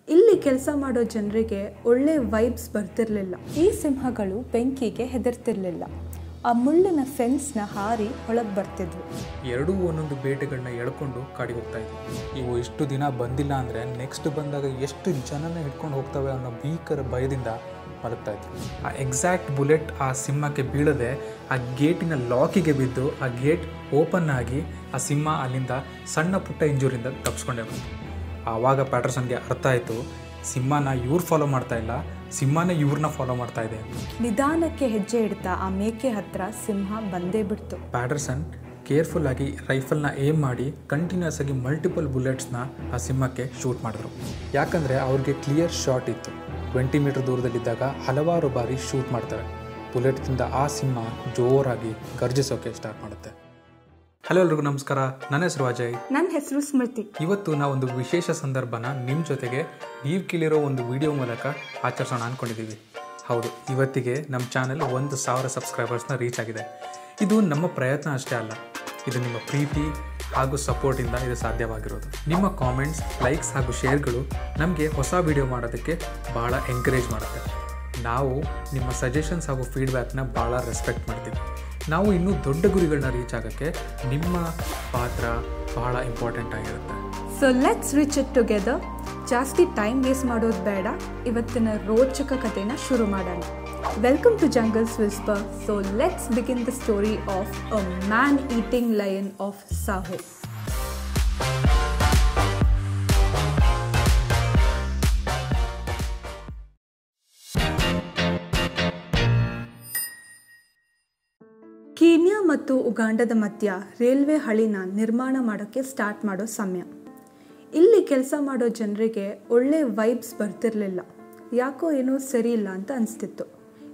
ಇಲ್ಲಿ ಕೆಲಸ ಮಾಡೋ ಜನರಿಗೆ ಒಳ್ಳೆ ವೈಬ್ಸ್ ಬರ್ತಿರಲಿಲ್ಲ. ಈ ಸಿಂಹಗಳು ಬೆಂಕಿಗೆ ಹೆದರ್ತಿರ್ಲಿಲ್ಲ. ಆ ಮುಳ್ಳಿನ ಫೆನ್ಸ್ನ ಹಾರಿ ಒಳಗೆ ಬರ್ತಿದ್ವು. ಎರಡೂ ಒಂದೊಂದು ಬೇಟೆಗಳನ್ನ ಎಳ್ಕೊಂಡು ಕಾಡಿಗೆ ಹೋಗ್ತಾ ಇದ್ವು. ಇವು ಇಷ್ಟು ದಿನ ಬಂದಿಲ್ಲ ಅಂದರೆ ನೆಕ್ಸ್ಟ್ ಬಂದಾಗ ಎಷ್ಟು ಜನನ ಹಿಡ್ಕೊಂಡು ಹೋಗ್ತವೆ ಅನ್ನೋ ಭೀಕರ ಭಯದಿಂದ ಮಲಗ್ತಾ ಇದ್ವು. ಆ ಎಕ್ಸಾಕ್ಟ್ ಬುಲೆಟ್ ಆ ಸಿಂಹಕ್ಕೆ ಬೀಳದೆ ಆ ಗೇಟಿನ ಲಾಕಿಗೆ ಬಿದ್ದು ಆ ಗೇಟ್ ಓಪನ್ ಆಗಿ ಆ ಸಿಂಹ ಅಲ್ಲಿಂದ ಸಣ್ಣ ಪುಟ್ಟ ಇಂಜೂರಿಂದ ತಪ್ಪಿಸ್ಕೊಂಡೇ ಬಂತು. ಆವಾಗ ಪ್ಯಾಟರ್ಸನ್ಗೆ ಅರ್ಥ ಆಯಿತು, ಸಿಂಹನ ಇವ್ರು ಫಾಲೋ ಮಾಡ್ತಾ ಇಲ್ಲ, ಸಿಂಹನೇ ಇವ್ರನ್ನ ಫಾಲೋ ಮಾಡ್ತಾ ಇದೆ. ನಿಧಾನಕ್ಕೆ ಹೆಜ್ಜೆ ಇಡ್ತಾ ಆ ಮೇಕೆ ಹತ್ರ ಸಿಂಹ ಬಂದೇ ಬಿಡ್ತು. ಪ್ಯಾಟರ್ಸನ್ ಕೇರ್ಫುಲ್ ಆಗಿ ರೈಫಲ್ನ ಏಮ್ ಮಾಡಿ ಕಂಟಿನ್ಯೂಸ್ ಆಗಿ ಮಲ್ಟಿಪಲ್ ಬುಲೆಟ್ಸ್ನ ಆ ಸಿಂಹಕ್ಕೆ ಶೂಟ್ ಮಾಡಿದ್ರು. ಯಾಕಂದರೆ ಅವ್ರಿಗೆ ಕ್ಲಿಯರ್ ಶಾಟ್ ಇತ್ತು. 20 ಮೀಟರ್ ದೂರದಲ್ಲಿದ್ದಾಗ ಹಲವಾರು ಬಾರಿ ಶೂಟ್ ಮಾಡ್ತಾರೆ. ಬುಲೆಟ್ದಿಂದ ಆ ಸಿಂಹ ಜೋರಾಗಿ ಗರ್ಜಿಸೋಕೆ ಸ್ಟಾರ್ಟ್ ಮಾಡುತ್ತೆ. ಹಲೋ ಎಲ್ರಿಗೂ ನಮಸ್ಕಾರ, ನನ್ನ ಹೆಸರು ಅಜಯ್. ನನ್ನ ಹೆಸರು ಸ್ಮೃತಿ. ಇವತ್ತು ನಾವೊಂದು ವಿಶೇಷ ಸಂದರ್ಭನ ನಿಮ್ಮ ಜೊತೆಗೆ ನೀವು ಕೇಳಿರೋ ಒಂದು ವಿಡಿಯೋ ಮೂಲಕ ಆಚರಿಸೋಣ ಅಂದ್ಕೊಂಡಿದ್ದೀವಿ. ಹೌದು, ಇವತ್ತಿಗೆ ನಮ್ಮ ಚಾನಲ್ 1,000 ಸಬ್ಸ್ಕ್ರೈಬರ್ಸ್ನ ರೀಚ್ ಆಗಿದೆ. ಇದು ನಮ್ಮ ಪ್ರಯತ್ನ ಅಷ್ಟೇ ಅಲ್ಲ, ಇದು ನಿಮ್ಮ ಪ್ರೀತಿ ಹಾಗೂ ಸಪೋರ್ಟಿಂದ ಇದು ಸಾಧ್ಯವಾಗಿರೋದು. ನಿಮ್ಮ ಕಾಮೆಂಟ್ಸ್, ಲೈಕ್ಸ್ ಹಾಗೂ ಶೇರ್ಗಳು ನಮಗೆ ಹೊಸ ವಿಡಿಯೋ ಮಾಡೋದಕ್ಕೆ ಭಾಳ ಎಂಕರೇಜ್ ಮಾಡುತ್ತೆ. ನಾವು ನಿಮ್ಮ ಸಜೆಷನ್ಸ್ ಹಾಗೂ ಫೀಡ್ಬ್ಯಾಕ್ನ ಭಾಳ ರೆಸ್ಪೆಕ್ಟ್ ಮಾಡ್ತೀವಿ. ನಾವು ಇನ್ನೂ ದೊಡ್ಡ ಗುರಿಗಳನ್ನ ರೀಚ್ ಆಗೋಕ್ಕೆ ನಿಮ್ಮ ಪಾತ್ರ ಭಾಳ ಇಂಪಾರ್ಟೆಂಟ್ ಆಗಿರುತ್ತೆ. So let's reach it together. ಜಾಸ್ತಿ ಟೈಮ್ ವೇಸ್ಟ್ ಮಾಡೋದು ಬೇಡ, ಇವತ್ತಿನ ರೋಚಕ ಕಥೆನ ಶುರು ಮಾಡೋಣ. Welcome to jungle's whisper. So let's begin the story of a man eating lion of Tsavo. Kenya ಮತ್ತು ಉಗಾಂಡದ ಮಧ್ಯ ರೈಲ್ವೆ ಹಳಿನ ನಿರ್ಮಾಣ ಮಾಡೋಕ್ಕೆ ಸ್ಟಾರ್ಟ್ ಮಾಡೋ ಸಮಯ. ಇಲ್ಲಿ ಕೆಲಸ ಮಾಡೋ ಜನರಿಗೆ ಒಳ್ಳೆ ವೈಬ್ಸ್ ಬರ್ತಿರಲಿಲ್ಲ. ಯಾಕೋ ಏನೋ ಸರಿ ಇಲ್ಲ ಅಂತ ಅನಿಸ್ತಿತ್ತು.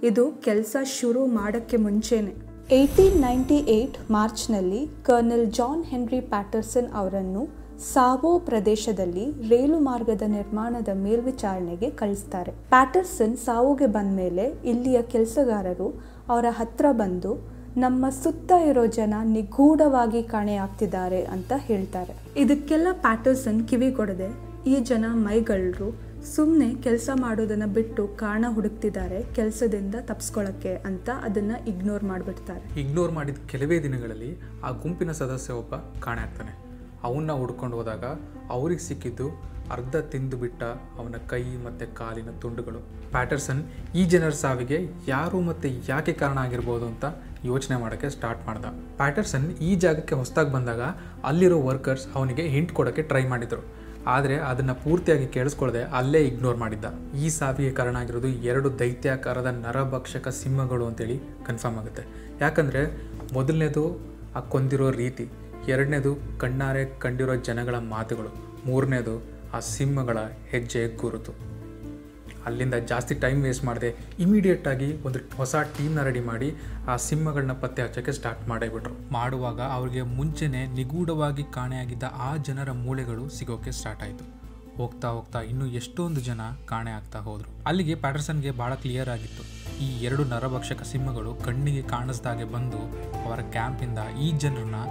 ಇದು ಕೆಲಸ ಶುರು ಮಾಡೋಕ್ಕೆ ಮುಂಚೆನೇ 1898 ಮಾರ್ಚ್ನಲ್ಲಿ ಕರ್ನಲ್ ಜಾನ್ ಹೆನ್ರಿ ಪ್ಯಾಟರ್ಸನ್ ಅವರನ್ನು ಸಾವೋ ಪ್ರದೇಶದಲ್ಲಿ ರೈಲು ಮಾರ್ಗದ ನಿರ್ಮಾಣದ ಮೇಲ್ವಿಚಾರಣೆಗೆ ಕಳಿಸ್ತಾರೆ. ಪ್ಯಾಟರ್ಸನ್ ಸಾವೋಗೆ ಬಂದ ಮೇಲೆ ಇಲ್ಲಿಯ ಕೆಲಸಗಾರರು ಅವರ ಹತ್ರ ಬಂದು ನಮ್ಮ ಸುತ್ತ ಇರೋ ಜನ ನಿಗೂಢವಾಗಿ ಕಾಣೆಯಾಗ್ತಿದ್ದಾರೆ ಅಂತ ಹೇಳ್ತಾರೆ. ಇದಕ್ಕೆಲ್ಲ ಪ್ಯಾಟರ್ಸನ್ ಕಿವಿ ಕೊಡದೆ, ಈ ಜನ ಮೈಗಳ್ಳರು, ಸುಮ್ಮನೆ ಕೆಲಸ ಮಾಡೋದನ್ನ ಬಿಟ್ಟು ಕಾರಣ ಹುಡುಕ್ತಿದ್ದಾರೆ ಕೆಲಸದಿಂದ ತಪ್ಪಿಸ್ಕೊಳ್ಳೋಕ್ಕೆ ಅಂತ ಅದನ್ನ ಇಗ್ನೋರ್ ಮಾಡಿಬಿಡ್ತಾರೆ. ಇಗ್ನೋರ್ ಮಾಡಿದ ಕೆಲವೇ ದಿನಗಳಲ್ಲಿ ಆ ಗುಂಪಿನ ಸದಸ್ಯ ಒಬ್ಬ ಕಾಣೆ ಆಗ್ತಾನೆ. ಅವನ್ನ ಹುಡ್ಕೊಂಡು ಹೋದಾಗ ಅವ್ರಿಗೆ ಸಿಕ್ಕಿದ್ದು ಅರ್ಧ ತಿಂದು ಬಿಟ್ಟ ಅವನ ಕೈ ಮತ್ತು ಕಾಲಿನ ತುಂಡುಗಳು. ಪ್ಯಾಟರ್ಸನ್ ಈ ಜನರ ಸಾವಿಗೆ ಯಾರು ಮತ್ತು ಯಾಕೆ ಕಾರಣ ಆಗಿರ್ಬೋದು ಅಂತ ಯೋಚನೆ ಮಾಡೋಕ್ಕೆ ಸ್ಟಾರ್ಟ್ ಮಾಡ್ದ. ಪ್ಯಾಟರ್ಸನ್ ಈ ಜಾಗಕ್ಕೆ ಹೊಸದಾಗಿ ಬಂದಾಗ ಅಲ್ಲಿರೋ ವರ್ಕರ್ಸ್ ಅವನಿಗೆ ಹಿಂಟ್ ಕೊಡೋಕ್ಕೆ ಟ್ರೈ ಮಾಡಿದರು. ಆದರೆ ಅದನ್ನು ಪೂರ್ತಿಯಾಗಿ ಕೇಳಿಸ್ಕೊಳ್ಳದೆ ಅಲ್ಲೇ ಇಗ್ನೋರ್ ಮಾಡಿದ್ದ. ಈ ಸಾವಿಗೆ ಕಾರಣ ಆಗಿರೋದು 2 ದೈತ್ಯಾಕಾರದ ನರಭಕ್ಷಕ ಸಿಂಹಗಳು ಅಂತೇಳಿ ಕನ್ಫರ್ಮ್ ಆಗುತ್ತೆ. ಯಾಕಂದರೆ ಮೊದಲನೇದು ಆ ಕೊಂದಿರೋ ರೀತಿ, ಎರಡನೇದು ಕಣ್ಣಾರೆ ಕಂಡಿರೋ ಜನಗಳ ಮಾತುಗಳು, ಮೂರನೇದು ಆ ಸಿಂಹಗಳ ಹೆಜ್ಜೆ ಗುರುತು. ಅಲ್ಲಿಂದ ಜಾಸ್ತಿ ಟೈಮ್ ವೇಸ್ಟ್ ಮಾಡದೆ ಇಮಿಡಿಯೇಟಾಗಿ ಒಂದು ಹೊಸ ಟೀಮ್ನ ರೆಡಿ ಮಾಡಿ ಆ ಸಿಂಹಗಳನ್ನ ಪತ್ತೆ ಹಚ್ಚೋಕ್ಕೆ ಸ್ಟಾರ್ಟ್ ಮಾಡೇಬಿಟ್ರು. ಮಾಡುವಾಗ ಅವ್ರಿಗೆ ಮುಂಚೆನೇ ನಿಗೂಢವಾಗಿ ಕಾಣೆಯಾಗಿದ್ದ ಆ ಜನರ ಮೂಳೆಗಳು ಸಿಗೋಕ್ಕೆ ಸ್ಟಾರ್ಟ್ ಆಯಿತು. ಹೋಗ್ತಾ ಹೋಗ್ತಾ ಇನ್ನೂ ಎಷ್ಟೊಂದು ಜನ ಕಾಣೆ ಆಗ್ತಾ ಹೋದರು. ಅಲ್ಲಿಗೆ ಪ್ಯಾಟರ್ಸನ್ಗೆ ಭಾಳ ಕ್ಲಿಯರ್ ಆಗಿತ್ತು, ಈ 2 ನರಭಕ್ಷಕ ಸಿಂಹಗಳು ಕಣ್ಣಿಗೆ ಕಾಣಿಸ್ದಾಗೆ ಬಂದು ಅವರ ಕ್ಯಾಂಪಿಂದ ಈ ಜನರನ್ನ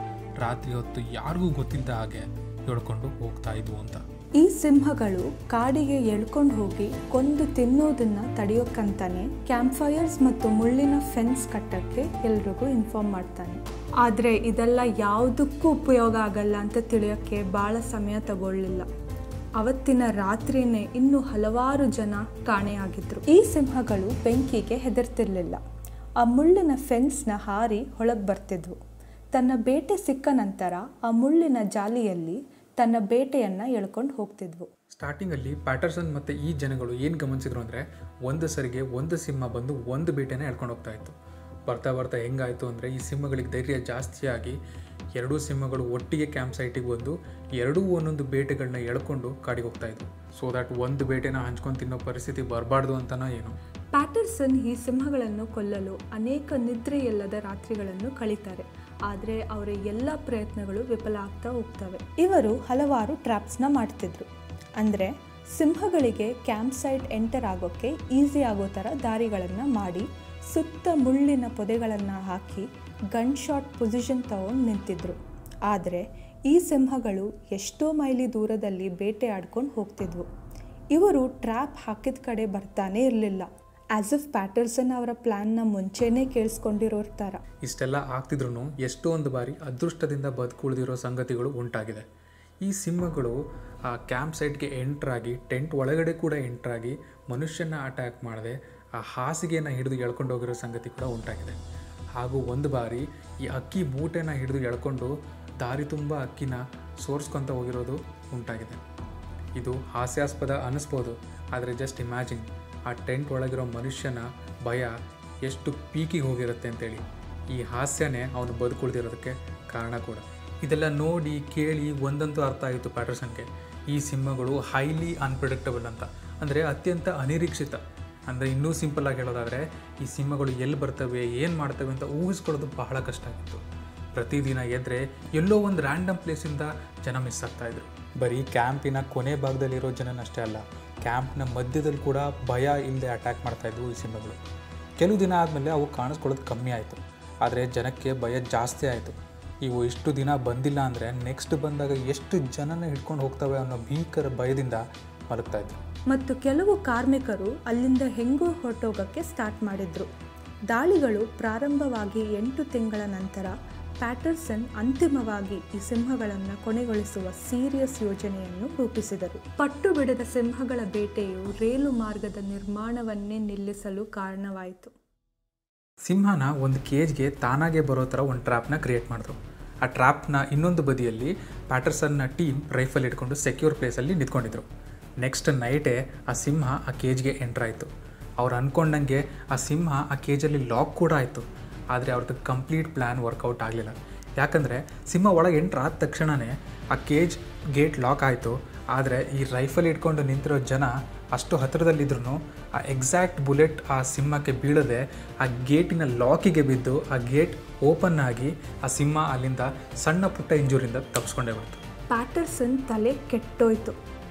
ರಾತ್ರಿ ಹೊತ್ತು ಯಾರಿಗೂ ಗೊತ್ತಿಲ್ಲದ ಹಾಗೆ ಎಳ್ಕೊಂಡು ಹೋಗ್ತಾ ಇದ್ವು ಅಂತ. ಈ ಸಿಂಹಗಳು ಕಾಡಿಗೆ ಎಳ್ಕೊಂಡು ಹೋಗಿ ಕೊಂದು ತಿನ್ನೋದನ್ನ ತಡೆಯೋಕ್ಕಂತಾನೆ ಕ್ಯಾಂಪ್ ಫೈರ್ಸ್ ಮತ್ತು ಮುಳ್ಳಿನ ಫೆನ್ಸ್ ಕಟ್ಟಕ್ಕೆ ಎಲ್ರಿಗೂ ಇನ್ಫಾರ್ಮ್ ಮಾಡ್ತಾನೆ. ಆದರೆ ಇದೆಲ್ಲ ಯಾವುದಕ್ಕೂ ಉಪಯೋಗ ಆಗಲ್ಲ ಅಂತ ತಿಳಿಯೋಕ್ಕೆ ಭಾಳ ಸಮಯ ತಗೊಳ್ಳಿಲ್ಲ. ಅವತ್ತಿನ ರಾತ್ರಿನೇ ಇನ್ನೂ ಹಲವಾರು ಜನ ಕಾಣೆಯಾಗಿದ್ರು. ಈ ಸಿಂಹಗಳು ಬೆಂಕಿಗೆ ಹೆದರ್ತಿರ್ಲಿಲ್ಲ. ಆ ಮುಳ್ಳಿನ ಫೆನ್ಸ್ನ ಹಾರಿ ಒಳಗೆ ಬರ್ತಿದ್ವು. ತನ್ನ ಬೇಟೆ ಸಿಕ್ಕ ನಂತರ ಆ ಮುಳ್ಳಿನ ಜಾಲಿಯಲ್ಲಿ ತನ್ನ ಬೇಟೆಯನ್ನು ಎಳ್ಕೊಂಡು ಹೋಗ್ತಿದ್ವು. ಸ್ಟಾರ್ಟಿಂಗಲ್ಲಿ ಪ್ಯಾಟರ್ಸನ್ ಮತ್ತು ಈ ಜನಗಳು ಏನು ಗಮನಿಸಿದ್ರು ಅಂದರೆ, ಒಂದು ಸರಿಗೆ ಒಂದು ಸಿಂಹ ಬಂದು ಒಂದು ಬೇಟೆನ ಎಳ್ಕೊಂಡು ಹೋಗ್ತಾ ಇತ್ತು. ಬರ್ತಾ ಬರ್ತಾ ಹೆಂಗಾಯಿತು ಅಂದರೆ, ಈ ಸಿಂಹಗಳಿಗೆ ಧೈರ್ಯ ಜಾಸ್ತಿಯಾಗಿ 2 ಸಿಂಹಗಳು ಒಟ್ಟಿಗೆ ಕ್ಯಾಂಪ್ ಸೈಟಿಗೆ ಬಂದು 2 ಒಂದೊಂದು ಬೇಟೆಗಳನ್ನ ಎಳ್ಕೊಂಡು ಕಾಡಿಗೆ ಹೋಗ್ತಾ ಇದ್ವು. ಸೊ ದ್ಯಾಟ್ ಒಂದು ಬೇಟೆನ ಹಂಚ್ಕೊಂಡು ತಿನ್ನೋ ಪರಿಸ್ಥಿತಿ ಬರಬಾರ್ದು ಅಂತನೋ ಏನೋ. ಪ್ಯಾಟರ್ಸನ್ ಈ ಸಿಂಹಗಳನ್ನು ಕೊಲ್ಲಲು ಅನೇಕ ನಿದ್ರೆಯಿಲ್ಲದ ರಾತ್ರಿಗಳನ್ನು ಕಳೀತಾರೆ. ಆದರೆ ಅವರ ಎಲ್ಲ ಪ್ರಯತ್ನಗಳು ವಿಫಲ ಆಗ್ತಾ ಹೋಗ್ತವೆ. ಇವರು ಹಲವಾರು ಟ್ರ್ಯಾಪ್ಸ್ನ ಮಾಡ್ತಿದ್ರು. ಅಂದರೆ ಸಿಂಹಗಳಿಗೆ ಕ್ಯಾಂಪ್ ಸೈಟ್ ಎಂಟರ್ ಆಗೋಕ್ಕೆ ಈಸಿ ಆಗೋ ಥರ ದಾರಿಗಳನ್ನು ಮಾಡಿ ಸುತ್ತ ಮುಳ್ಳಿನ ಪೊದೆಗಳನ್ನು ಹಾಕಿ ಗನ್ ಶಾಟ್ ಪೊಸಿಷನ್ ತಗೊಂಡು ನಿಂತಿದ್ರು. ಆದರೆ ಈ ಸಿಂಹಗಳು ಎಷ್ಟೋ ಮೈಲಿ ದೂರದಲ್ಲಿ ಬೇಟೆ ಆಡ್ಕೊಂಡು ಹೋಗ್ತಿದ್ವು. ಇವರು ಟ್ರ್ಯಾಪ್ ಹಾಕಿದ ಕಡೆ ಬರ್ತಾನೆ ಇರಲಿಲ್ಲ. ಆ್ಯಸ್ ಇಫ್ ಪ್ಯಾಟರ್ಸನ್ ಅವರ ಪ್ಲ್ಯಾನ್ನ ಮುಂಚೆನೇ ಕೇಳಿಸ್ಕೊಂಡಿರೋರ ಥರ. ಇಷ್ಟೆಲ್ಲ ಆಗ್ತಿದ್ರೂ ಎಷ್ಟೊಂದು ಬಾರಿ ಅದೃಷ್ಟದಿಂದ ಬದುಕುಳಿದಿರೋ ಸಂಗತಿಗಳು ಉಂಟಾಗಿದೆ. ಈ ಸಿಂಹಗಳು ಆ ಕ್ಯಾಂಪ್ ಸೈಟ್ಗೆ ಎಂಟ್ರಾಗಿ ಟೆಂಟ್ ಒಳಗಡೆ ಕೂಡ ಎಂಟ್ರಾಗಿ ಮನುಷ್ಯನ ಅಟ್ಯಾಕ್ ಮಾಡದೆ ಆ ಹಾಸಿಗೆಯನ್ನು ಹಿಡಿದು ಎಳ್ಕೊಂಡು ಹೋಗಿರೋ ಸಂಗತಿ ಕೂಡ ಉಂಟಾಗಿದೆ. ಹಾಗೂ ಒಂದು ಬಾರಿ ಈ ಅಕ್ಕಿ ಮೂಟೆನ ಹಿಡಿದು ಎಳ್ಕೊಂಡು ದಾರಿ ತುಂಬ ಅಕ್ಕಿನ ಸೋರ್ಸ್ಕೊತ ಹೋಗಿರೋದು ಉಂಟಾಗಿದೆ. ಇದು ಹಾಸ್ಯಾಸ್ಪದ ಅನ್ನಿಸ್ಬೋದು, ಆದರೆ ಜಸ್ಟ್ ಇಮ್ಯಾಜಿನ್ ಆ ಟೆಂಟ್ ಒಳಗಿರೋ ಮನುಷ್ಯನ ಭಯ ಎಷ್ಟು ಪೀಕಿಗೆ ಹೋಗಿರುತ್ತೆ ಅಂತೇಳಿ. ಈ ಹಾಸ್ಯನೇ ಅವನು ಬದುಕುಳಿದಿರೋದಕ್ಕೆ ಕಾರಣ ಕೂಡ. ಇದೆಲ್ಲ ನೋಡಿ ಕೇಳಿ ಒಂದಂತೂ ಅರ್ಥ ಆಯಿತು ಪ್ಯಾಟರ್ಸನ್ಗೆ, ಈ ಸಿಂಹಗಳು ಹೈಲಿ ಅನ್ಪ್ರಿಡಿಕ್ಟಬಲ್ ಅಂತ, ಅಂದರೆ ಅತ್ಯಂತ ಅನಿರೀಕ್ಷಿತ. ಅಂದರೆ ಇನ್ನೂ ಸಿಂಪಲ್ಲಾಗಿ ಹೇಳೋದಾದರೆ ಈ ಸಿಂಹಗಳು ಎಲ್ಲಿ ಬರ್ತವೆ ಏನು ಮಾಡ್ತವೆ ಅಂತ ಊಹಿಸ್ಕೊಳ್ಳೋದು ಬಹಳ ಕಷ್ಟ ಆಗಿತ್ತು. ಪ್ರತಿದಿನ ಎದ್ದರೆ ಎಲ್ಲೋ ಒಂದು ರ್ಯಾಂಡಮ್ ಪ್ಲೇಸಿಂದ ಜನ ಮಿಸ್ ಆಗ್ತಾಯಿದ್ರು. ಬರೀ ಕ್ಯಾಂಪಿನ ಕೊನೆ ಭಾಗದಲ್ಲಿರೋ ಜನನಷ್ಟೇ ಅಲ್ಲ, ಕ್ಯಾಂಪ್ನ ಮಧ್ಯದಲ್ಲಿ ಕೂಡ ಭಯ ಇಲ್ಲದೆ ಅಟ್ಯಾಕ್ ಮಾಡ್ತಾಯಿದ್ವು ಈ ಸಿಂಹಗಳು. ಕೆಲವು ದಿನ ಆದಮೇಲೆ ಅವು ಕಾಣಿಸ್ಕೊಳ್ಳೋದು ಕಮ್ಮಿ ಆಯಿತು, ಆದರೆ ಜನಕ್ಕೆ ಭಯ ಜಾಸ್ತಿ ಆಯಿತು. ಇವು ಇಷ್ಟು ದಿನ ಬಂದಿಲ್ಲ ಅಂದರೆ ನೆಕ್ಸ್ಟ್ ಬಂದಾಗ ಎಷ್ಟು ಜನನ ಹಿಡ್ಕೊಂಡು ಹೋಗ್ತವೆ ಅನ್ನೋ ಭೀಕರ ಭಯದಿಂದ ಮಲಗ್ತಾಯಿದ್ರು. ಮತ್ತು ಕೆಲವು ಕಾರ್ಮಿಕರು ಅಲ್ಲಿಂದ ಹೆಂಗೂ ಹೊರಟೋಗೋಕ್ಕೆ ಸ್ಟಾರ್ಟ್ ಮಾಡಿದ್ರು. ದಾಳಿಗಳು ಪ್ರಾರಂಭವಾಗಿ 8 ತಿಂಗಳ ನಂತರ ಪ್ಯಾಟರ್ಸನ್ ಅಂತಿಮವಾಗಿ ಈ ಸಿಂಹಗಳನ್ನು ಕೊನೆಗೊಳಿಸುವ ಸೀರಿಯಸ್ ಯೋಜನೆಯನ್ನು ರೂಪಿಸಿದರು. ಪಟ್ಟು ಬಿಡದ ಸಿಂಹಗಳ ಬೇಟೆಯು ರೈಲು ಮಾರ್ಗದ ನಿರ್ಮಾಣವನ್ನೇ ನಿಲ್ಲಿಸಲು ಕಾರಣವಾಯಿತು. ಸಿಂಹನ ಒಂದು ಕೇಜ್ಗೆ ತಾನಾಗೆ ಬರೋ ಥರ ಒಂದು ಟ್ರ್ಯಾಪ್ನ ಕ್ರಿಯೇಟ್ ಮಾಡಿದ್ರು. ಆ ಟ್ರ್ಯಾಪ್ನ ಇನ್ನೊಂದು ಬದಿಯಲ್ಲಿ ಪ್ಯಾಟರ್ಸನ್ನ ಟೀಮ್ ರೈಫಲ್ ಇಟ್ಕೊಂಡು ಸೆಕ್ಯೂರ್ ಪ್ಲೇಸಲ್ಲಿ ನಿಂತ್ಕೊಂಡಿದ್ರು. ನೆಕ್ಸ್ಟ್ ನೈಟೇ ಆ ಸಿಂಹ ಆ ಕೇಜ್ಗೆ ಎಂಟ್ರಾಯಿತು. ಅವ್ರು ಅಂದ್ಕೊಂಡಂಗೆ ಆ ಸಿಂಹ ಆ ಕೇಜಲ್ಲಿ ಲಾಕ್ ಕೂಡ ಆಯಿತು. ಆದರೆ ಅವ್ರದ್ದು ಕಂಪ್ಲೀಟ್ ಪ್ಲ್ಯಾನ್ ವರ್ಕೌಟ್ ಆಗಲಿಲ್ಲ. ಯಾಕಂದರೆ ಸಿಂಹ ಒಳಗೆ ಎಂಟ್ರಾದ ತಕ್ಷಣವೇ ಆ ಕೇಜ್ ಗೇಟ್ ಲಾಕ್ ಆಯಿತು. ಆದರೆ ಈ ರೈಫಲ್ ಇಟ್ಕೊಂಡು ನಿಂತಿರೋ ಜನ ಅಷ್ಟು ಹತ್ತಿರದಲ್ಲಿದ್ರೂ ಆ ಎಕ್ಸಾಕ್ಟ್ ಬುಲೆಟ್ ಆ ಸಿಂಹಕ್ಕೆ ಬೀಳದೆ ಆ ಗೇಟಿನ ಲಾಕಿಗೆ ಬಿದ್ದು ಆ ಗೇಟ್ ಓಪನ್ ಆಗಿ ಆ ಸಿಂಹ ಅಲ್ಲಿಂದ ಸಣ್ಣ ಪುಟ್ಟ ಇಂಜೂರಿಂದ ತಪ್ಪಿಸ್ಕೊಂಡೇ ಬಂತು. ಪ್ಯಾಟರ್ಸನ್ ತಲೆ ಕೆಟ್ಟೋಯ್ತು.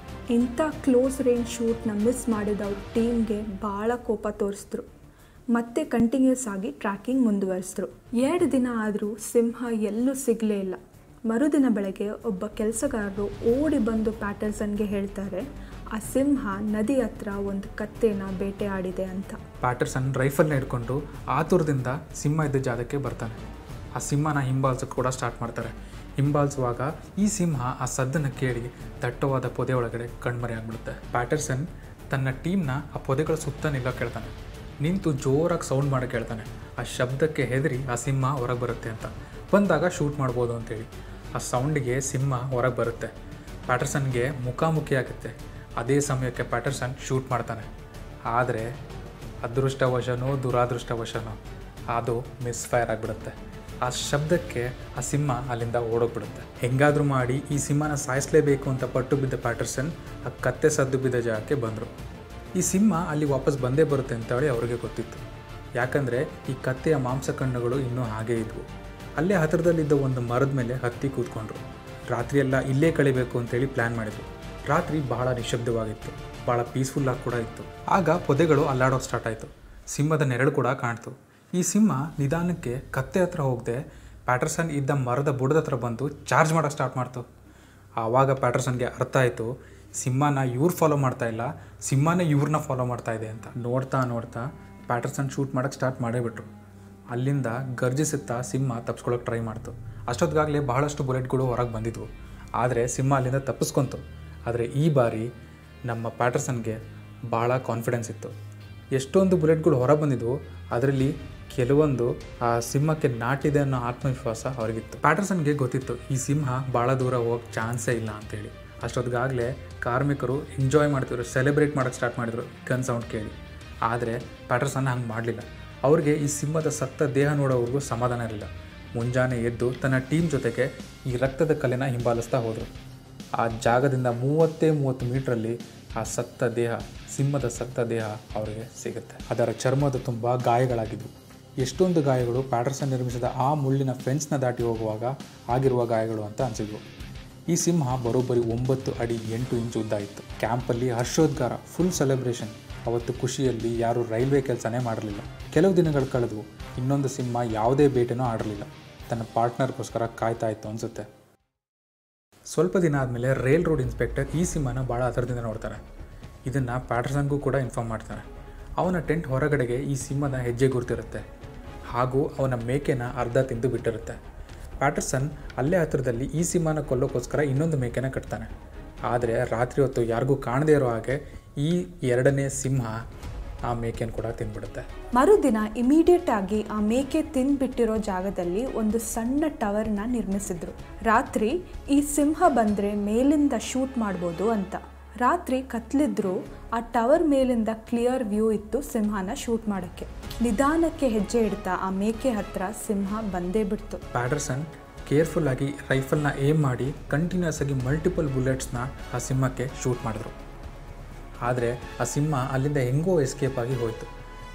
ಇಂಥ ಕ್ಲೋಸ್ ರೇಂಜ್ ಶೂಟ್ನ ಮಿಸ್ ಮಾಡಿದ ಅವ್ರ ಟೀಮ್ಗೆ ಭಾಳ ಕೋಪ ತೋರಿಸಿದ್ರು. ಮತ್ತೆ ಕಂಟಿನ್ಯೂಸ್ ಆಗಿ ಟ್ರ್ಯಾಕಿಂಗ್ ಮುಂದುವರಿಸಿದ್ರು. 2 ದಿನ ಆದರೂ ಸಿಂಹ ಎಲ್ಲೂ ಸಿಗಲೇ ಇಲ್ಲ. ಮರುದಿನ ಬೆಳಗ್ಗೆ ಒಬ್ಬ ಕೆಲಸಗಾರರು ಓಡಿ ಬಂದು ಪ್ಯಾಟರ್ಸನ್ಗೆ ಹೇಳ್ತಾರೆ, ಆ ಸಿಂಹ ನದಿ ಹತ್ರ ಒಂದು ಕತ್ತೆನ ಬೇಟೆ ಆಡಿದೆ ಅಂತ. ಪ್ಯಾಟರ್ಸನ್ ರೈಫಲ್ನ ಹಿಡ್ಕೊಂಡು ಆತುರದಿಂದ ಸಿಂಹ ಇದ್ದ ಜಾಗಕ್ಕೆ ಬರ್ತಾನೆ. ಆ ಸಿಂಹನ ಹಿಂಬಾಲಿಸೋಕೆ ಕೂಡ ಸ್ಟಾರ್ಟ್ ಮಾಡ್ತಾರೆ. ಹಿಂಬಾಲಿಸುವಾಗ ಈ ಸಿಂಹ ಆ ಸದ್ದನ್ನು ಕೇಳಿ ದಟ್ಟವಾದ ಪೊದೆ ಒಳಗಡೆ ಕಣ್ಮರೆ ಆಗಿಬಿಡುತ್ತೆ. ಪ್ಯಾಟರ್ಸನ್ ತನ್ನ ಟೀಮ್ನ ಆ ಪೊದೆಗಳ ಸುತ್ತ ನಿಲ್ಲೋಕೆ ಹೇಳ್ತಾನೆ. ನಿಂತು ಜೋರಾಗಿ ಸೌಂಡ್ ಮಾಡೋಕ್ಕೆ ಹೇಳ್ತಾನೆ. ಆ ಶಬ್ದಕ್ಕೆ ಹೆದರಿ ಆ ಸಿಂಹ ಹೊರಗೆ ಬರುತ್ತೆ ಅಂತ, ಬಂದಾಗ ಶೂಟ್ ಮಾಡ್ಬೋದು ಅಂತೇಳಿ. ಆ ಸೌಂಡಿಗೆ ಸಿಂಹ ಹೊರಗೆ ಬರುತ್ತೆ. ಪ್ಯಾಟರ್ಸನ್ಗೆ ಮುಖಾಮುಖಿ ಆಗುತ್ತೆ. ಅದೇ ಸಮಯಕ್ಕೆ ಪ್ಯಾಟರ್ಸನ್ ಶೂಟ್ ಮಾಡ್ತಾನೆ. ಆದರೆ ಅದೃಷ್ಟವಶನೋ ದುರಾದೃಷ್ಟವಶನೋ ಅದು ಮಿಸ್ಫೈರ್ ಆಗಿಬಿಡುತ್ತೆ. ಆ ಶಬ್ದಕ್ಕೆ ಆ ಸಿಂಹ ಅಲ್ಲಿಂದ ಓಡೋಗ್ಬಿಡುತ್ತೆ. ಹೆಂಗಾದರೂ ಮಾಡಿ ಈ ಸಿಂಹನ ಸಾಯಿಸಲೇಬೇಕು ಅಂತ ಪಟ್ಟು ಬಿದ್ದ ಪ್ಯಾಟರ್ಸನ್ ಆ ಕತ್ತೆ ಸದ್ದು ಬಿದ್ದ ಜಾಗಕ್ಕೆ ಬಂದರು. ಈ ಸಿಂಹ ಅಲ್ಲಿ ವಾಪಸ್ ಬಂದೇ ಬರುತ್ತೆ ಅಂತೇಳಿ ಅವ್ರಿಗೆ ಗೊತ್ತಿತ್ತು. ಯಾಕಂದರೆ ಈ ಕತ್ತೆಯ ಮಾಂಸಖಂಡಗಳು ಇನ್ನೂ ಹಾಗೇ ಇದ್ವು. ಅಲ್ಲೇ ಹತ್ತಿರದಲ್ಲಿದ್ದ ಒಂದು ಮರದ ಮೇಲೆ ಹತ್ತಿ ಕೂತ್ಕೊಂಡ್ರು. ರಾತ್ರಿಯೆಲ್ಲ ಇಲ್ಲೇ ಕಳಿಬೇಕು ಅಂತೇಳಿ ಪ್ಲ್ಯಾನ್ ಮಾಡಿದರು. ರಾತ್ರಿ ಬಹಳ ನಿಶಬ್ದವಾಗಿತ್ತು, ಭಾಳ ಪೀಸ್ಫುಲ್ಲಾಗಿ ಕೂಡ ಇತ್ತು. ಆಗ ಪೊದೆಗಳು ಅಲ್ಲಾಡೋಕೆ ಸ್ಟಾರ್ಟ್ ಆಯಿತು. ಸಿಂಹದ ನೆರಳು ಕೂಡ ಕಾಣ್ತು. ಈ ಸಿಂಹ ನಿಧಾನಕ್ಕೆ ಕತ್ತೆ ಹತ್ರ ಹೋಗದೆ ಪ್ಯಾಟರ್ಸನ್ ಇದ್ದ ಮರದ ಬುಡದ ಹತ್ರ ಬಂದು ಚಾರ್ಜ್ ಮಾಡೋಕ್ಕೆ ಸ್ಟಾರ್ಟ್ ಮಾಡ್ತು. ಆವಾಗ ಪ್ಯಾಟರ್ಸನ್ಗೆ ಅರ್ಥ ಆಯಿತು, ಸಿಂಹನ ಇವ್ರು ಫಾಲೋ ಮಾಡ್ತಾ ಇಲ್ಲ, ಸಿಂಹನೇ ಇವ್ರನ್ನ ಫಾಲೋ ಮಾಡ್ತಾ ಇದೆ ಅಂತ. ನೋಡ್ತಾ ನೋಡ್ತಾ ಪ್ಯಾಟರ್ಸನ್ ಶೂಟ್ ಮಾಡೋಕ್ಕೆ ಸ್ಟಾರ್ಟ್ ಮಾಡೇಬಿಟ್ರು. ಅಲ್ಲಿಂದ ಗರ್ಜಿಸುತ್ತಾ ಸಿಂಹ ತಪ್ಪಿಸ್ಕೊಳ್ಳೋಕೆ ಟ್ರೈ ಮಾಡ್ತು. ಅಷ್ಟೊತ್ತಿಗಾಗಲೇ ಬಹಳಷ್ಟು ಬುಲೆಟ್ಗಳು ಹೊರಗೆ ಬಂದಿದ್ವು. ಆದರೆ ಸಿಂಹ ಅಲ್ಲಿಂದ ತಪ್ಪಿಸ್ಕೊಂತು. ಆದರೆ ಈ ಬಾರಿ ನಮ್ಮ ಪ್ಯಾಟರ್ಸನ್ಗೆ ಭಾಳ ಕಾನ್ಫಿಡೆನ್ಸ್ ಇತ್ತು. ಎಷ್ಟೊಂದು ಬುಲೆಟ್ಗಳು ಹೊರ ಬಂದಿದ್ವು, ಅದರಲ್ಲಿ ಕೆಲವೊಂದು ಆ ಸಿಂಹಕ್ಕೆ ನಾಟಿದೆ ಅನ್ನೋ ಆತ್ಮವಿಶ್ವಾಸ ಅವರಿಗಿತ್ತು. ಪ್ಯಾಟರ್ಸನ್ಗೆ ಗೊತ್ತಿತ್ತು ಈ ಸಿಂಹ ಭಾಳ ದೂರ ಹೋಗೋಕ್ಕೆ ಚಾನ್ಸೇ ಇಲ್ಲ ಅಂತೇಳಿ. ಅಷ್ಟೊತ್ತಿಗಾಗಲೇ ಕಾರ್ಮಿಕರು ಎಂಜಾಯ್ ಮಾಡ್ತಿದ್ರು, ಸೆಲೆಬ್ರೇಟ್ ಮಾಡೋಕ್ಕೆ ಸ್ಟಾರ್ಟ್ ಮಾಡಿದ್ರು ಗನ್ ಸೌಂಡ್ ಕೇಳಿ. ಆದರೆ ಪ್ಯಾಟರ್ಸನ್ ಹಂಗೆ ಮಾಡಲಿಲ್ಲ. ಅವ್ರಿಗೆ ಈ ಸಿಂಹದ ಸತ್ತ ದೇಹ ನೋಡೋವ್ರಿಗೂ ಸಮಾಧಾನ ಇರಲಿಲ್ಲ. ಮುಂಜಾನೆ ಎದ್ದು ತನ್ನ ಟೀಮ್ ಜೊತೆಗೆ ಈ ರಕ್ತದ ಕಲೆನ ಹಿಂಬಾಲಿಸ್ತಾ ಹೋದರು. ಆ ಜಾಗದಿಂದ 30 ಮೀಟ್ರಲ್ಲಿ ಆ ಸತ್ತ ದೇಹ, ಸಿಂಹದ ಸತ್ತ ದೇಹ ಅವರಿಗೆ ಸಿಗುತ್ತೆ. ಅದರ ಚರ್ಮದ ತುಂಬ ಗಾಯಗಳಾಗಿದ್ವು. ಎಷ್ಟೊಂದು ಗಾಯಗಳು ಪ್ಯಾಟರ್ಸನ್ ನಿರ್ಮಿಸಿದ ಆ ಮುಳ್ಳಿನ ಫೆನ್ಸ್ನ ದಾಟಿ ಹೋಗುವಾಗ ಆಗಿರುವ ಗಾಯಗಳು ಅಂತ ಅನಿಸಿದ್ವು. ಈ ಸಿಂಹ ಬರೋಬ್ಬರಿ 9 ಅಡಿ 8 ಇಂಚು ಉದ್ದ ಇತ್ತು. ಕ್ಯಾಂಪಲ್ಲಿ ಹರ್ಷೋದ್ಗಾರ, ಫುಲ್ ಸೆಲೆಬ್ರೇಷನ್. ಅವತ್ತು ಖುಷಿಯಲ್ಲಿ ಯಾರೂ ರೈಲ್ವೆ ಕೆಲಸನೇ ಮಾಡಿರಲಿಲ್ಲ. ಕೆಲವು ದಿನಗಳು ಕಳೆದವು. ಇನ್ನೊಂದು ಸಿಂಹ ಯಾವುದೇ ಬೇಟೆನೂ ಆಡಲಿಲ್ಲ. ತನ್ನ ಪಾರ್ಟ್ನರ್ಗೋಸ್ಕರ ಕಾಯ್ತಾ ಇತ್ತು ಅನಿಸುತ್ತೆ. ಸ್ವಲ್ಪ ದಿನ ಆದಮೇಲೆ ರೈಲ್ ರೋಡ್ ಇನ್ಸ್ಪೆಕ್ಟರ್ ಈ ಸಿಂಹನ ಭಾಳ ಹತ್ತಿರದಿಂದ ನೋಡ್ತಾರೆ. ಇದನ್ನು ಪ್ಯಾಟರ್ಸನ್ಗೂ ಕೂಡ ಇನ್ಫಾರ್ಮ್ ಮಾಡ್ತಾನೆ. ಅವನ ಟೆಂಟ್ ಹೊರಗಡೆಗೆ ಈ ಸಿಂಹದ ಹೆಜ್ಜೆ ಗುರುತಿರುತ್ತೆ ಹಾಗೂ ಅವನ ಮೇಕೆನ ಅರ್ಧ ತಿಂದು ಬಿಟ್ಟಿರುತ್ತೆ. ಪ್ಯಾಟರ್ಸನ್ ಅಲ್ಲೇ ಹತ್ತಿರದಲ್ಲಿ ಈ ಸಿಂಹನ ಕೊಲ್ಲೋಕ್ಕೋಸ್ಕರ ಇನ್ನೊಂದು ಮೇಕೆನ ಕಟ್ತಾನೆ. ಆದರೆ ರಾತ್ರಿ ಹೊತ್ತು ಯಾರಿಗೂ ಕಾಣದೇ ಇರೋ ಹಾಗೆ ಈ ಎರಡನೇ ಸಿಂಹ ಆ ಮೇಕೆನ ಕೂಡ ತಿಂದ್ಬಿಡುತ್ತೆ. ಮರುದಿನ ಇಮಿಡಿಯೇಟ್ ಆಗಿ ಆ ಮೇಕೆ ತಿಂದ್ಬಿಟ್ಟಿರೋ ಜಾಗದಲ್ಲಿ ಒಂದು ಸಣ್ಣ ಟವರ್ನ ನಿರ್ಮಿಸಿದ್ರು. ರಾತ್ರಿ ಈ ಸಿಂಹ ಬಂದರೆ ಮೇಲಿಂದ ಶೂಟ್ ಮಾಡ್ಬೋದು ಅಂತ. ರಾತ್ರಿ ಕತ್ಲಿದ್ರು ಆ ಟವರ್ ಮೇಲಿಂದ ಕ್ಲಿಯರ್ ವ್ಯೂ ಇತ್ತು ಸಿಂಹನ ಶೂಟ್ ಮಾಡೋಕ್ಕೆ. ನಿಧಾನಕ್ಕೆ ಹೆಜ್ಜೆ ಇಡ್ತಾ ಆ ಮೇಕೆ ಹತ್ರ ಸಿಂಹ ಬಂದೇ ಬಿಡ್ತು. ಪ್ಯಾಟರ್ಸನ್ ಕೇರ್ಫುಲ್ ಆಗಿ ರೈಫಲ್ನ ಏಮ್ ಮಾಡಿ ಕಂಟಿನ್ಯೂಸ್ ಆಗಿ ಮಲ್ಟಿಪಲ್ ಬುಲೆಟ್ಸ್ನ ಆ ಸಿಂಹಕ್ಕೆ ಶೂಟ್ ಮಾಡಿದ್ರು. ಆದರೆ ಆ ಸಿಂಹ ಅಲ್ಲಿಂದ ಹೆಂಗೋ ಎಸ್ಕೇಪ್ ಆಗಿ ಹೋಯಿತು.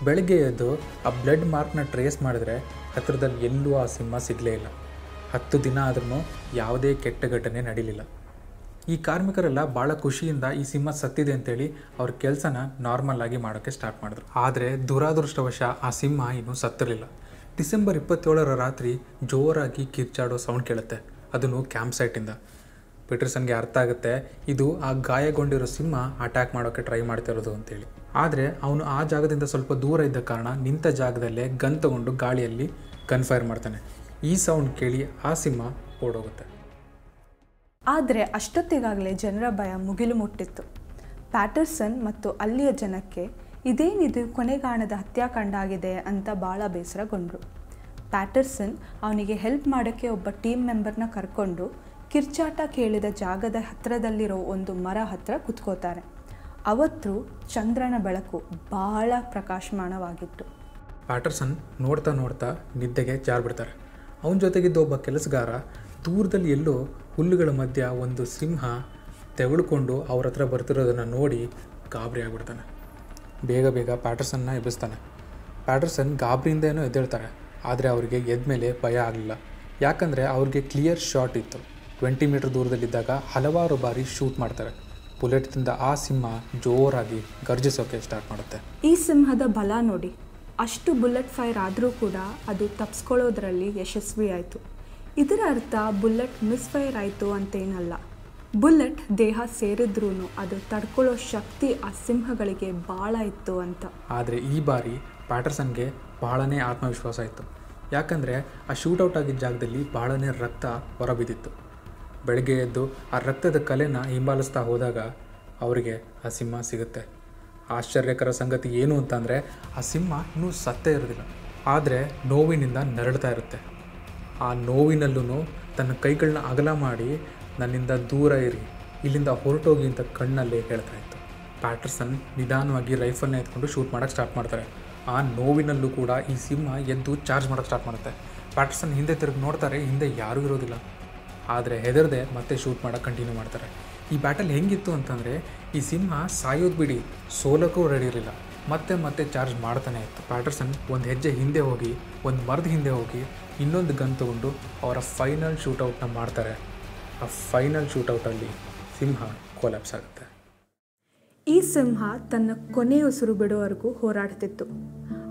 ಬೆಳಗ್ಗೆ ಎದ್ದು ಆ ಬ್ಲಡ್ ಮಾರ್ಕ್ನ ಟ್ರೇಸ್ ಮಾಡಿದ್ರೆ ಹತ್ತಿರದಲ್ಲಿ ಎಲ್ಲೂ ಆ ಸಿಂಹ ಸಿಗಲೇ ಇಲ್ಲ. 10 ದಿನ ಆದ್ರೂ ಯಾವುದೇ ಕೆಟ್ಟ ಘಟನೆ ನಡೀಲಿಲ್ಲ. ಈ ಕಾರ್ಮಿಕರೆಲ್ಲ ಭಾಳ ಖುಷಿಯಿಂದ ಈ ಸಿಂಹ ಸತ್ತಿದೆ ಅಂತೇಳಿ ಅವ್ರ ಕೆಲಸನ ನಾರ್ಮಲ್ ಆಗಿ ಮಾಡೋಕ್ಕೆ ಸ್ಟಾರ್ಟ್ ಮಾಡಿದ್ರು. ಆದರೆ ದುರಾದೃಷ್ಟವಶ ಆ ಸಿಂಹ ಇನ್ನೂ ಸತ್ತಿರಲಿಲ್ಲ. ಡಿಸೆಂಬರ್ 27ರ ರಾತ್ರಿ ಜೋರಾಗಿ ಕಿರ್ಚಾಡೋ ಸೌಂಡ್ ಕೇಳುತ್ತೆ. ಅದನ್ನು ಕ್ಯಾಂಪ್ ಸೈಟಿಂದ. ಪೀಟರ್ಸನ್ಗೆ ಅರ್ಥ ಆಗುತ್ತೆ ಇದು ಆ ಗಾಯಗೊಂಡಿರೋ ಸಿಂಹ ಅಟ್ಯಾಕ್ ಮಾಡೋಕ್ಕೆ ಟ್ರೈ ಮಾಡ್ತಿರೋದು ಅಂತೇಳಿ. ಆದರೆ ಅವನು ಆ ಜಾಗದಿಂದ ಸ್ವಲ್ಪ ದೂರ ಇದ್ದ ಕಾರಣ ನಿಂತ ಜಾಗದಲ್ಲೇ ಗನ್ ತಗೊಂಡು ಗಾಳಿಯಲ್ಲಿ ಗನ್ ಫೈರ್ ಮಾಡ್ತಾನೆ. ಈ ಸೌಂಡ್ ಕೇಳಿ ಆ ಸಿಂಹ ಓಡೋಗುತ್ತೆ. ಆದರೆ ಅಷ್ಟೊತ್ತಿಗಾಗಲೇ ಜನರ ಭಯ ಮುಗಿಲು ಮುಟ್ಟಿತ್ತು. ಪ್ಯಾಟರ್ಸನ್ ಮತ್ತು ಅಲ್ಲಿಯ ಜನಕ್ಕೆ ಇದೇನಿದು ಕೊನೆಗಾಣದ ಹತ್ಯಾಕಾಂಡ ಆಗಿದೆ ಅಂತ ಭಾಳ ಬೇಸರಗೊಂಡ್ರು. ಪ್ಯಾಟರ್ಸನ್ ಅವನಿಗೆ ಹೆಲ್ಪ್ ಮಾಡೋಕ್ಕೆ ಒಬ್ಬ ಟೀಮ್ ಮೆಂಬರ್ನ ಕರ್ಕೊಂಡು ಕಿರ್ಚಾಟ ಕೇಳಿದ ಜಾಗದ ಹತ್ತಿರದಲ್ಲಿರೋ ಒಂದು ಮರ ಹತ್ತಿರ ಕುತ್ಕೋತಾರೆ. ಅವತ್ತು ಚಂದ್ರನ ಬೆಳಕು ಬಹಳ ಪ್ರಕಾಶಮಾನವಾಗಿತ್ತು. ಪ್ಯಾಟರ್ಸನ್ ನೋಡ್ತಾ ನೋಡ್ತಾ ನಿದ್ದೆಗೆ ಜಾರ್ಬಿಡ್ತಾರೆ. ಅವನ ಜೊತೆಗಿದ್ದ ಒಬ್ಬ ಕೆಲಸಗಾರ ದೂರದಲ್ಲಿ ಎಲ್ಲೋ ಹುಲ್ಲುಗಳ ಮಧ್ಯ ಒಂದು ಸಿಂಹ ತೆಗೆದುಕೊಂಡು ಅವ್ರ ಹತ್ರ ಬರ್ತಿರೋದನ್ನು ನೋಡಿ ಗಾಬರಿ ಆಗಿಬಿಡ್ತಾನೆ. ಬೇಗ ಬೇಗ ಪ್ಯಾಟರ್ಸನ್ನ ಎಬ್ಬಿಸ್ತಾನೆ. ಪ್ಯಾಟರ್ಸನ್ ಗಾಬರಿಯಿಂದ ಏನೋ ಎದ್ದೇಳ್ತಾರೆ. ಆದರೆ ಅವರಿಗೆ ಎದ್ಮೇಲೆ ಭಯ ಆಗಲಿಲ್ಲ. ಯಾಕಂದರೆ ಅವ್ರಿಗೆ ಕ್ಲಿಯರ್ ಶಾಟ್ ಇತ್ತು. 20 ಮೀಟರ್ ದೂರದಲ್ಲಿದ್ದಾಗ ಹಲವಾರು ಬಾರಿ ಶೂಟ್ ಮಾಡ್ತಾರೆ. ಬುಲೆಟ್ದಿಂದ ಆ ಸಿಂಹ ಜೋರಾಗಿ ಗರ್ಜಿಸೋಕೆ ಸ್ಟಾರ್ಟ್ ಮಾಡುತ್ತೆ. ಈ ಸಿಂಹದ ಬಲ ನೋಡಿ. ಅಷ್ಟು ಬುಲೆಟ್ ಫೈರ್ ಆದರೂ ಕೂಡ ಅದು ತಪ್ಪಿಸ್ಕೊಳ್ಳೋದ್ರಲ್ಲಿ ಯಶಸ್ವಿಯಾಯಿತು. ಇದರ ಅರ್ಥ ಬುಲೆಟ್ ಮಿಸ್ಫೈರ್ ಆಯಿತು ಅಂತೇನಲ್ಲ. ಬುಲೆಟ್ ದೇಹ ಸೇರಿದ್ರೂ ಅದು ತಡ್ಕೊಳ್ಳೋ ಶಕ್ತಿ ಆ ಸಿಂಹಗಳಿಗೆ ಭಾಳ ಇತ್ತು ಅಂತ. ಆದರೆ ಈ ಬಾರಿ ಪ್ಯಾಟರ್ಸನ್ಗೆ ಬಹಳನೇ ಆತ್ಮವಿಶ್ವಾಸ ಇತ್ತು. ಯಾಕಂದರೆ ಆ ಶೂಟೌಟ್ ಆಗಿದ್ದ ಜಾಗದಲ್ಲಿ ಬಹಳನೇ ರಕ್ತ ಹೊರಬಿದ್ದಿತ್ತು. ಬೆಳಗ್ಗೆ ಎದ್ದು ಆ ರಕ್ತದ ಕಲೆನ ಹಿಂಬಾಲಿಸ್ತಾ ಹೋದಾಗ ಅವರಿಗೆ ಆ ಸಿಂಹ ಸಿಗುತ್ತೆ. ಆಶ್ಚರ್ಯಕರ ಸಂಗತಿ ಏನು ಅಂತಂದರೆ ಆ ಸಿಂಹ ಇನ್ನೂ ಸತ್ತೇ ಇರೋದಿಲ್ಲ. ಆದರೆ ನೋವಿನಿಂದ ನರಳ್ತಾ ಇರುತ್ತೆ. ಆ ನೋವಿನಲ್ಲೂ ತನ್ನ ಕೈಗಳನ್ನ ಅಗಲ ಮಾಡಿ ನನ್ನಿಂದ ದೂರ ಇರಿ, ಇಲ್ಲಿಂದ ಹೊರಟೋಗಿ ಅಂತ ಕಣ್ಣಲ್ಲೇ ಹೇಳ್ತಾ ಇತ್ತು. ಪ್ಯಾಟರ್ಸನ್ ನಿಧಾನವಾಗಿ ರೈಫಲ್ನ ಎತ್ಕೊಂಡು ಶೂಟ್ ಮಾಡೋಕ್ಕೆ ಸ್ಟಾರ್ಟ್ ಮಾಡ್ತಾರೆ. ಆ ನೋವಿನಲ್ಲೂ ಕೂಡ ಈ ಸಿಂಹ ಎದ್ದು ಚಾರ್ಜ್ ಮಾಡೋಕ್ಕೆ ಸ್ಟಾರ್ಟ್ ಮಾಡುತ್ತೆ. ಪ್ಯಾಟರ್ಸನ್ ಹಿಂದೆ ತಿರುಗಿ ನೋಡ್ತಾರೆ, ಹಿಂದೆ ಯಾರೂ ಇರೋದಿಲ್ಲ. ಆದರೆ ಹೆದರದೆ ಮತ್ತೆ ಶೂಟ್ ಮಾಡೋಕ್ಕೆ ಕಂಟಿನ್ಯೂ ಮಾಡ್ತಾರೆ. ಈ ಬ್ಯಾಟಲ್ ಹೆಂಗಿತ್ತು ಅಂತಂದರೆ ಈ ಸಿಂಹ ಸಾಯೋದು ಬಿಡಿ ಸೋಲಕ್ಕೂ ರೆಡಿ ಇರಲಿಲ್ಲ. ಮತ್ತೆ ಮತ್ತೆ ಚಾರ್ಜ್ ಮಾಡ್ತಾನೆ ಇತ್ತು. ಪ್ಯಾಟರ್ಸನ್ ಒಂದು ಹೆಜ್ಜೆ ಹಿಂದೆ ಹೋಗಿ ಒಂದು ಮರದ ಹಿಂದೆ ಹೋಗಿ ಇನ್ನೊಂದು ಗನ್ ತೊಗೊಂಡು ಅವರ ಫೈನಲ್ ಶೂಟೌಟ್ನ ಮಾಡ್ತಾರೆ. ಆ ಫೈನಲ್ ಶೂಟೌಟಲ್ಲಿ ಸಿಂಹ ಕೊಲ್ಯಾಪ್ಸ್ ಆಗುತ್ತೆ. ಈ ಸಿಂಹ ತನ್ನ ಕೊನೆ ಉಸಿರು ಬಿಡುವವರೆಗೂ ಹೋರಾಡ್ತಿತ್ತು.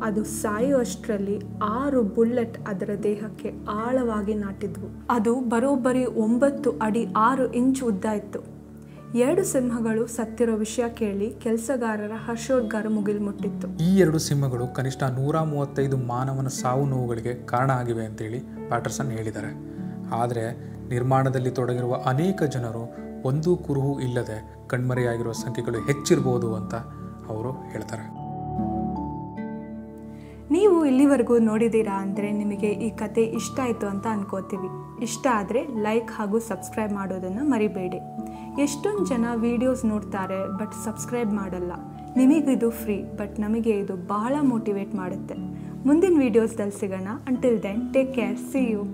ಅದು ಸಾಯುವಷ್ಟರಲ್ಲಿ 6 ಬುಲೆಟ್ ಅದರ ದೇಹಕ್ಕೆ ಆಳವಾಗಿ ನಾಟಿದ್ವು. ಅದು ಬರೋಬ್ಬರಿ 9 ಅಡಿ 6 ಇಂಚು ಉದ್ದ ಇತ್ತು. 2 ಸಿಂಹಗಳು ಸತ್ತಿರೋ ವಿಷಯ ಕೇಳಿ ಕೆಲಸಗಾರರ ಹರ್ಷೋದ್ಗಾರ ಮುಗಿಲು ಮುಟ್ಟಿತ್ತು. ಈ 2 ಸಿಂಹಗಳು ಕನಿಷ್ಠ 135 ಮಾನವನ ಸಾವು ನೋವುಗಳಿಗೆ ಕಾರಣ ಆಗಿವೆ ಅಂತೇಳಿ ಪ್ಯಾಟರ್ಸನ್ ಹೇಳಿದ್ದಾರೆ. ಆದರೆ ನಿರ್ಮಾಣದಲ್ಲಿ ತೊಡಗಿರುವ ಅನೇಕ ಜನರು ಒಂದೂ ಕುರುಹು ಇಲ್ಲದೆ ಕಣ್ಮರೆಯಾಗಿರುವ ಸಂಖ್ಯೆಗಳು ಹೆಚ್ಚಿರ್ಬೋದು ಅಂತ ಅವರು ಹೇಳ್ತಾರೆ. ನೀವು ಇಲ್ಲಿವರೆಗೂ ನೋಡಿದ್ದೀರಾ ಅಂದರೆ ನಿಮಗೆ ಈ ಕತೆ ಇಷ್ಟ ಆಯಿತು ಅಂತ ಅನ್ಕೋತೀವಿ. ಇಷ್ಟ ಆದರೆ ಲೈಕ್ ಹಾಗೂ ಸಬ್ಸ್ಕ್ರೈಬ್ ಮಾಡೋದನ್ನು ಮರಿಬೇಡಿ. ಎಷ್ಟೊಂದು ಜನ ವೀಡಿಯೋಸ್ ನೋಡ್ತಾರೆ ಬಟ್ ಸಬ್ಸ್ಕ್ರೈಬ್ ಮಾಡಲ್ಲ. ನಿಮಗಿದು ಫ್ರೀ, ಬಟ್ ನಮಗೆ ಇದು ಬಹಳ ಮೋಟಿವೇಟ್ ಮಾಡುತ್ತೆ. ಮುಂದಿನ ವೀಡಿಯೋಸ್ದಲ್ಲಿ ಸಿಗೋಣ. Until then take care, see you.